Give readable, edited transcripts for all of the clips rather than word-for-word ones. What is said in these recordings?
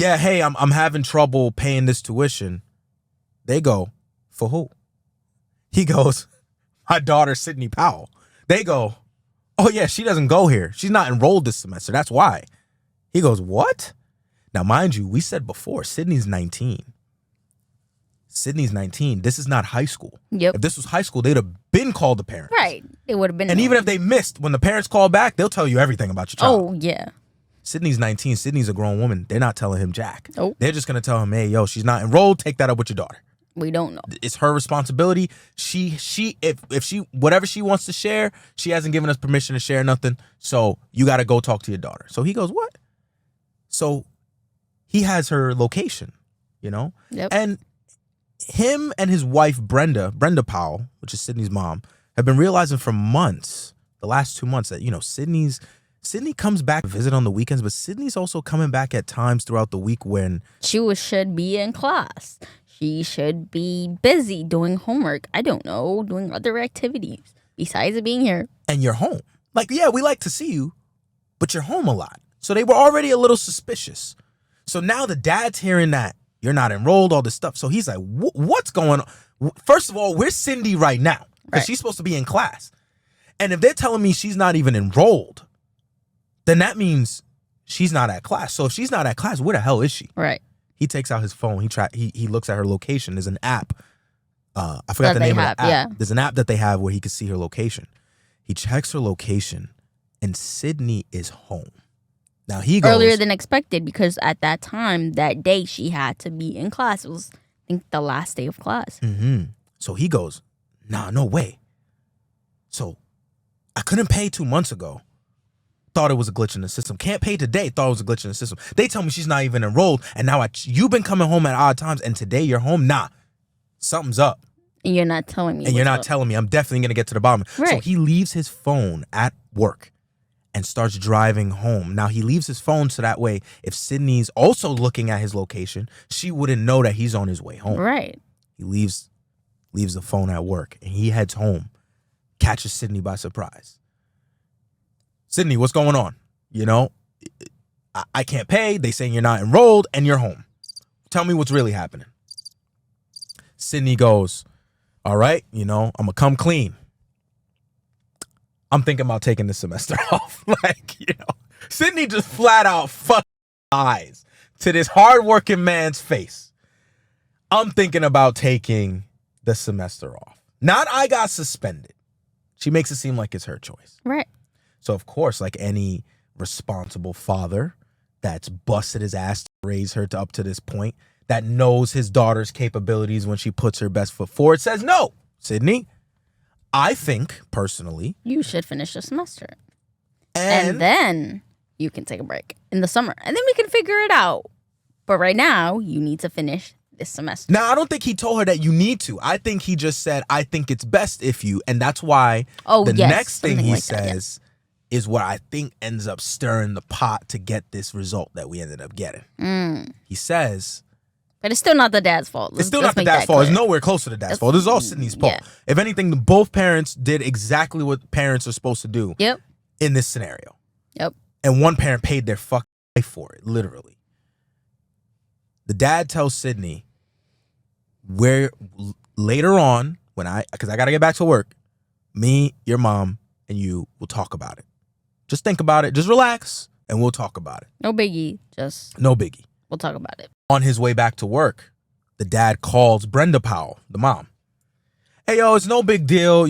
yeah, hey, I'm having trouble paying this tuition. They go, for who? He goes, my daughter, Sydney Powell. They go, oh yeah, she doesn't go here. She's not enrolled this semester. That's why. He goes, what? Now, mind you, we said before, Sydney's 19. Sydney's 19. This is not high school. Yep. If this was high school, they'd have been called the parents. Right. It would have been. And even if they missed, when the parents call back, they'll tell you everything about your child. Oh, yeah. Sydney's 19. Sydney's a grown woman. They're not telling him jack. Oh. They're just going to tell him, hey, yo, she's not enrolled. Take that up with your daughter. We don't know. It's her responsibility. If she whatever she wants to share, she hasn't given us permission to share nothing. So you got to go talk to your daughter. So he goes, what? So he has her location, you know? Yep. And him and his wife, Brenda Powell, which is Sydney's mom, have been realizing for months, the last 2 months, that, you know, Sydney comes back to visit on the weekends, but Sydney's also coming back at times throughout the week when should be in class. She should be busy doing homework. I don't know, doing other activities besides being here. And you're home. Like, yeah, we like to see you, but you're home a lot. So they were already a little suspicious. So now the dad's hearing that you're not enrolled, all this stuff. So he's like, what's going on? First of all, where's Cindy right now? Because she's supposed to be in class. And if they're telling me she's not even enrolled, then that means she's not at class. So if she's not at class, where the hell is she? Right. He takes out his phone. He looks at her location. There's an app. I forgot the name of the app. Yeah. There's an app that they have where he can see her location. He checks her location, and Sydney is home. Now he goes earlier than expected, because at that time, that day, she had to be in class. It was, I think, the last day of class. Mm-hmm. So he goes, nah, no way. So I couldn't pay 2 months ago. Thought it was a glitch in the system. Can't pay today. Thought it was a glitch in the system. They tell me she's not even enrolled. And now you've been coming home at odd times. And today you're home. Nah, something's up. And you're not telling me. And you're not telling me. I'm definitely going to get to the bottom. Right. So he leaves his phone at work and starts driving home. Now he leaves his phone so that way if Sydney's also looking at his location, she wouldn't know that he's on his way home. Right. He leaves the phone at work and he heads home, catches Sydney by surprise. Sydney, what's going on? You know, I can't pay. They saying you're not enrolled and you're home. Tell me what's really happening. Sydney goes, all right, you know, I'm going to come clean. I'm thinking about taking this semester off. Like, you know, Sydney just flat out fucking lies to this hardworking man's face. I'm thinking about taking the semester off. Not I got suspended. She makes it seem like it's her choice. Right. So, of course, like any responsible father that's busted his ass to raise her up to this point, that knows his daughter's capabilities when she puts her best foot forward, says, no, Sydney, I think, personally, you should finish the semester. And then you can take a break in the summer. And then we can figure it out. But right now, you need to finish this semester. Now, I don't think he told her that you need to. I think he just said, I think it's best if you. And that's why next thing he says is what I think ends up stirring the pot to get this result that we ended up getting. He says... But it's still not the dad's fault. It's still not the dad's fault. It's nowhere close to the dad's fault. This is all Sydney's fault. Yeah. If anything, both parents did exactly what parents are supposed to do in this scenario. Yep. And one parent paid their fucking life for it, literally. The dad tells Sydney, where later on, because I got to get back to work, me, your mom, and you will talk about it. Just think about it. Just relax, and we'll talk about it. No biggie. No biggie. We'll talk about it. On his way back to work, the dad calls Brenda Powell, the mom. Hey, yo, it's no big deal.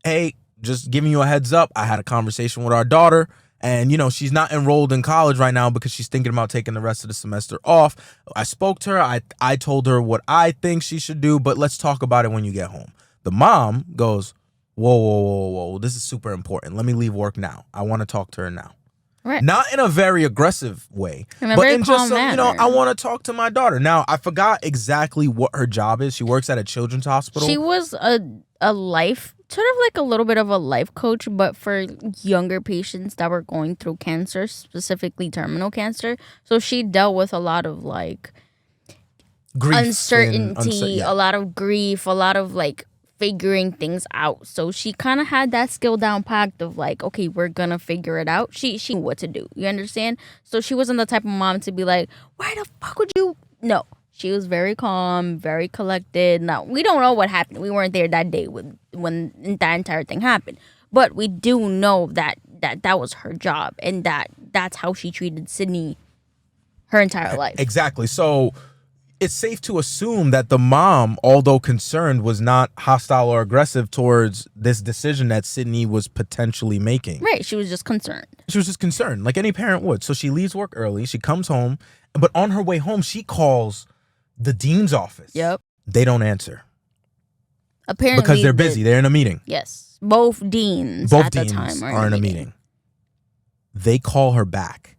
Hey, just giving you a heads up. I had a conversation with our daughter, and, she's not enrolled in college right now because she's thinking about taking the rest of the semester off. I spoke to her. I told her what I think she should do, but let's talk about it when you get home. The mom goes, whoa. This is super important. Let me leave work now. I want to talk to her now. Right. Not in a very aggressive way, but in just I want to talk to my daughter. Now, I forgot exactly what her job is. She works at a children's hospital. She was a life, sort of like a little bit of a life coach, but for younger patients that were going through cancer, specifically terminal cancer. So she dealt with a lot of like grief, uncertainty, a lot of grief, a lot of like figuring things out. So she kind of had that skill down packed of like, okay, we're gonna figure it out. She knew what to do. You understand? So she wasn't the type of mom to be like, why the fuck would you? No, she was very calm, very collected. Now we don't know what happened. We weren't there that day when that entire thing happened, but we do know that was her job, and that's how she treated Sydney her entire life. Exactly. So it's safe to assume that the mom, although concerned, was not hostile or aggressive towards this decision that Sydney was potentially making. Right. She was just concerned. She was just concerned, like any parent would. So she leaves work early. She comes home. But on her way home, she calls the dean's office. Yep. They don't answer. Apparently. Because they're busy. They're in a meeting. Yes. Both deans Both at deans the time are in a meeting. They call her back.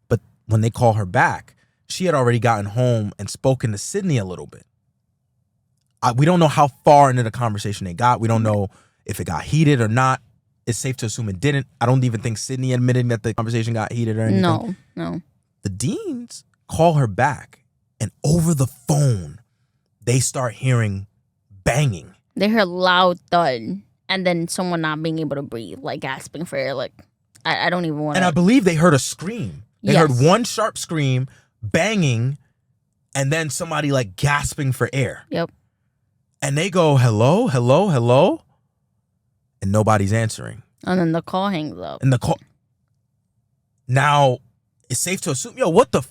But when they call her back, she had already gotten home and spoken to Sydney a little bit. We don't know how far into the conversation they got. We don't know if it got heated or not. It's safe to assume it didn't. I don't even think Sydney admitted that the conversation got heated or anything. No. The deans call her back, and over the phone, they start hearing banging. They heard loud thud, and then someone not being able to breathe, like gasping for air. Like, I don't even want to. And I believe they heard a scream. They heard one sharp scream, banging, and then somebody like gasping for air. Yep. And they go, hello, hello, hello. And nobody's answering. And then the call hangs up. And the call. Now, it's safe to assume, what the.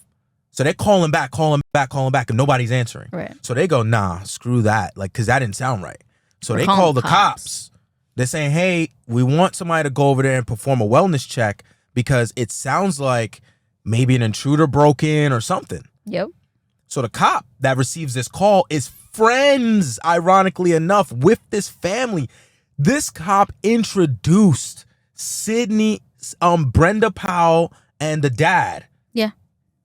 So they're calling back, and nobody's answering. Right. So they go, nah, screw that. Like, because that didn't sound right. So they call the cops. They're saying, hey, we want somebody to go over there and perform a wellness check because it sounds like maybe an intruder broke in or something. Yep. So the cop that receives this call is friends, ironically enough, with this family. This cop introduced Sydney, Brenda Powell, and the dad. Yeah.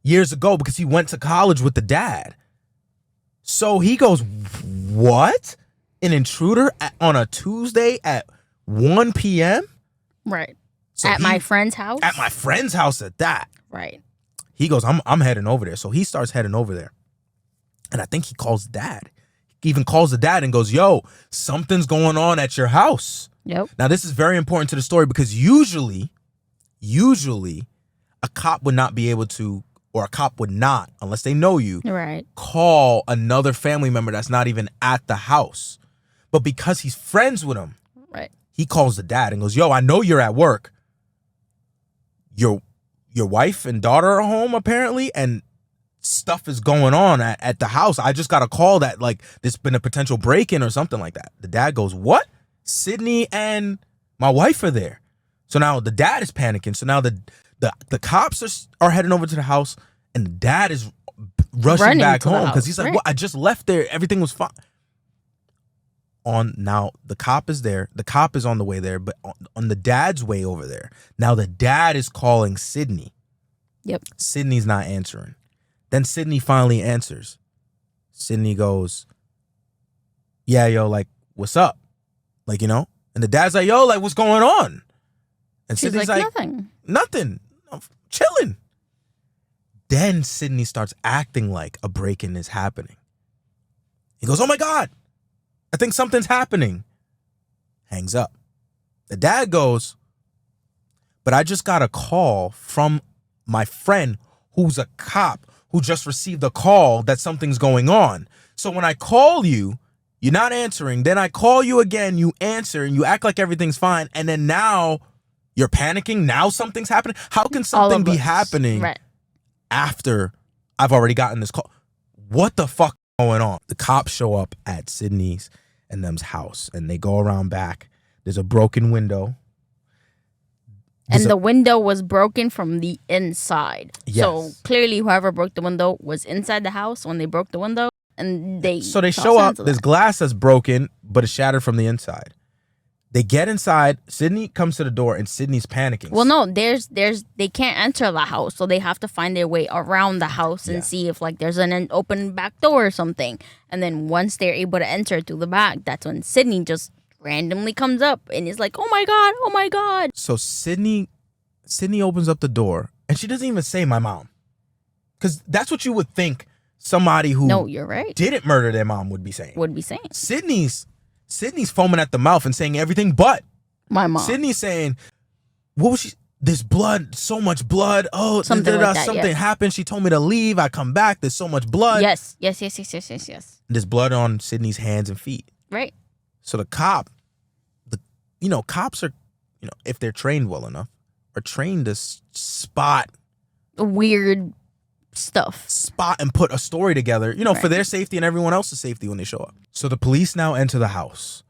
Years ago because he went to college with the dad. So he goes, what? An intruder on a Tuesday at 1 p.m.? Right. So my friend's house? At my friend's house at that. Right. He goes, I'm heading over there. So he starts heading over there. And I think he calls dad. He even calls the dad and goes, yo, something's going on at your house. Yep. Now, this is very important to the story because usually, a cop would not be able to, or a cop would not, unless they know you, right, call another family member that's not even at the house. But because he's friends with him, right, he calls the dad and goes, yo, I know you're at work. Your wife and daughter are home, apparently, and stuff is going on at the house. I just got a call that, like, there's been a potential break-in or something like that. The dad goes, what? Sydney and my wife are there. So now the dad is panicking. So now the cops are heading over to the house, and the dad is rushing back home because he's like, right. "What? I just left there. Everything was fine." Now the cop is there. The cop is on the way there, but on the dad's way over there. Now the dad is calling Sydney. Yep. Sydney's not answering. Then Sydney finally answers. Sydney goes, "Yeah, yo, like, what's up?" Like, and the dad's like, "Yo, like, what's going on?" And She's Sydney's like, like, nothing. I'm chilling. Then Sydney starts acting like a break-in is happening. He goes, oh my God, I think something's happening. Hangs up. The dad goes, but I just got a call from my friend who's a cop who just received a call that something's going on. So when I call you, you're not answering. Then I call you again, you answer, and you act like everything's fine. And then now you're panicking. Now something's happening. How can something be happening after I've already gotten this call? What the fuck is going on? The cops show up at Sydney's and them's house, and they go around back. There's a broken window. The window was broken from the inside. Yes. So clearly whoever broke the window was inside the house when they broke the window. And they show up. There's glass that's broken, but it's shattered from the inside. They get inside. Sydney comes to the door, and Sydney's panicking. Well, no, they can't enter the house, so they have to find their way around the house and see if like there's an open back door or something. And then once they're able to enter through the back, that's when Sydney just randomly comes up and is like, "Oh my God, oh my God!" So Sydney opens up the door, and she doesn't even say my mom, because that's what you would think somebody who you're right, didn't murder their mom would be saying. Sydney's Sydney's foaming at the mouth and saying everything but. My mom. Sydney's saying, what was she? There's blood, so much blood. Oh, Something like that, something yes. happened. She told me to leave. I come back. There's so much blood. Yes. There's blood on Sydney's hands and feet. Right. So the cops are, if they're trained well enough, are trained to spot Weird stuff. and put a story together, for Right. their safety and everyone else's safety when they show up. So the police now enter the house.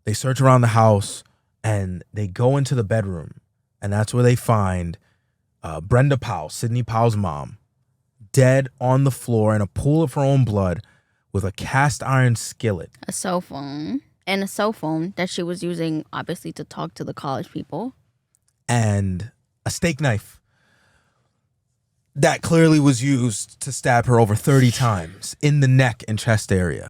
They search around the house and they go into the bedroom. And that's where they find Brenda Powell, Sydney Powell's mom, dead on the floor in a pool of her own blood with a cast iron skillet. A cell phone. And a cell phone that she was using, obviously, to talk to the college people. And a steak knife that clearly was used to stab her over 30 times in the neck and chest area.